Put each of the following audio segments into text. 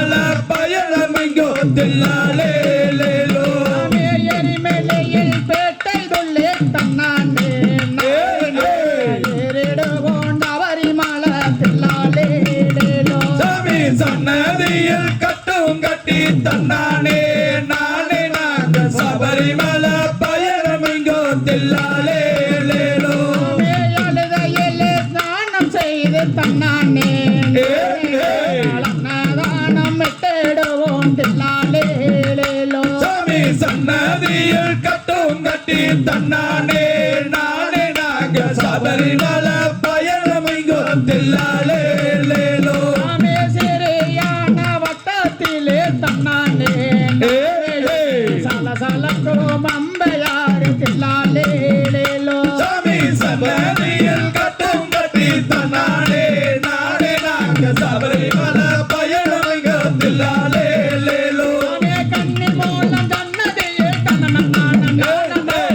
சபரிமலை பயணமிங்கோ தில்லாலே எரிமலையில் பேட்டை தொல்லே தன்னானே சபரிமலை தில்லாலே சாமி சன்னதியில் கட்டும் கட்டி தன்னானே நானே நாங்க சபரிமலை பயணமிங்கோ தில்லாலே அழுதையில் ஸ்நானம் செய்து தன்னானே தானம் விட்டுடுவோம் தில்லாலே சாமி சன்னதியில் கட்டும் கட்டி தன்னானே நானே நாங்க சபரிமலை பயணமிங்கோ தில்லாலே சிறியான வட்டத்திலே தன்னானே சலசலக்கும் அம்பையாறு தில்லாலே சாமி சன்னதியில் கட்டும் கட்டி தன்னானே நானே நாங்க சபரிமலை பயணமிங்கோ தில்லாலே கண்ணி மூலம் ஜன்னதியே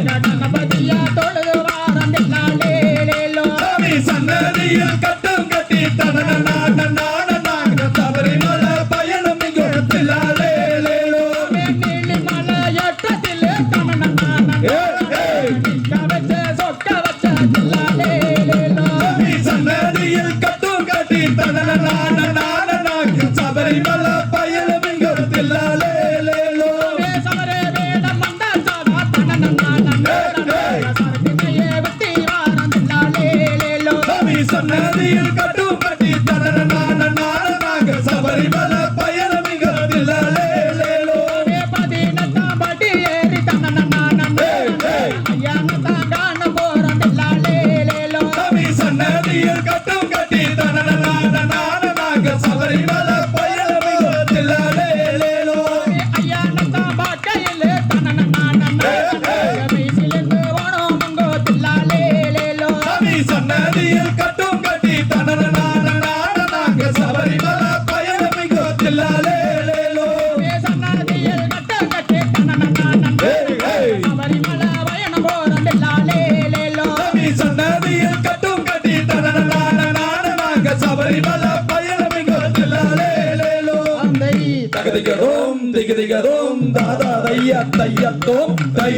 கணபதியா தொழுது வாரம் தில்லாலே சாமி சன்னதியில் கட்டும் கட்டி தன்னானே நாங்க சபரிமலை பயணமிங்கோ தில்லாலே நீலிமலையற்றத்திலே வச்ச சொக்க வச்ச தில்லாலே சாமி சன்னதியில் கட்டும் கட்டி தன்னானே நாங்க சபரிமலை பயணமிங்கோ தில்லாலே சமரே வேடம் மந்தார் சாதா சரத்தினையே விட்டி வாரம் தில்லாலே சாமி சன்னதியில் கட்டும் கட்டி தன்னானே நாங்க சபரிமலை பயணமிங்கோ தில்லாலே பதினெட்டாம் படி ஏறி ஐயானத்தாங்கான போறோம் தில்லாலே சாமி சன்னதியில் கட்டும் கட்டி தன்னானே நாங்க சபரிமலை பயணமிங்கோ தில்லாலே ஐயானத்தான் பாக்கையிலே வீசிலிருந்து ஓணோமங்கோ தில்லாலே சாமி சன்னதியில் கட்டும் கட்டி தன்னானே நாங்க சபரிமலை பயணமிங்கோ தில்லாலே சன்னதியில் கட்ட கட்டி சபரிமலை பயணம் போறோம் தில்லாலே சாமி சன்னதியில் கட்டும் கட்டி தன்னானே நாங்க சபரிமலை பயணமிங்கோ தில்லாலே அந்த தகதிகரோம் திகதிகரோம் தாதா தையா தையத்தோம் தை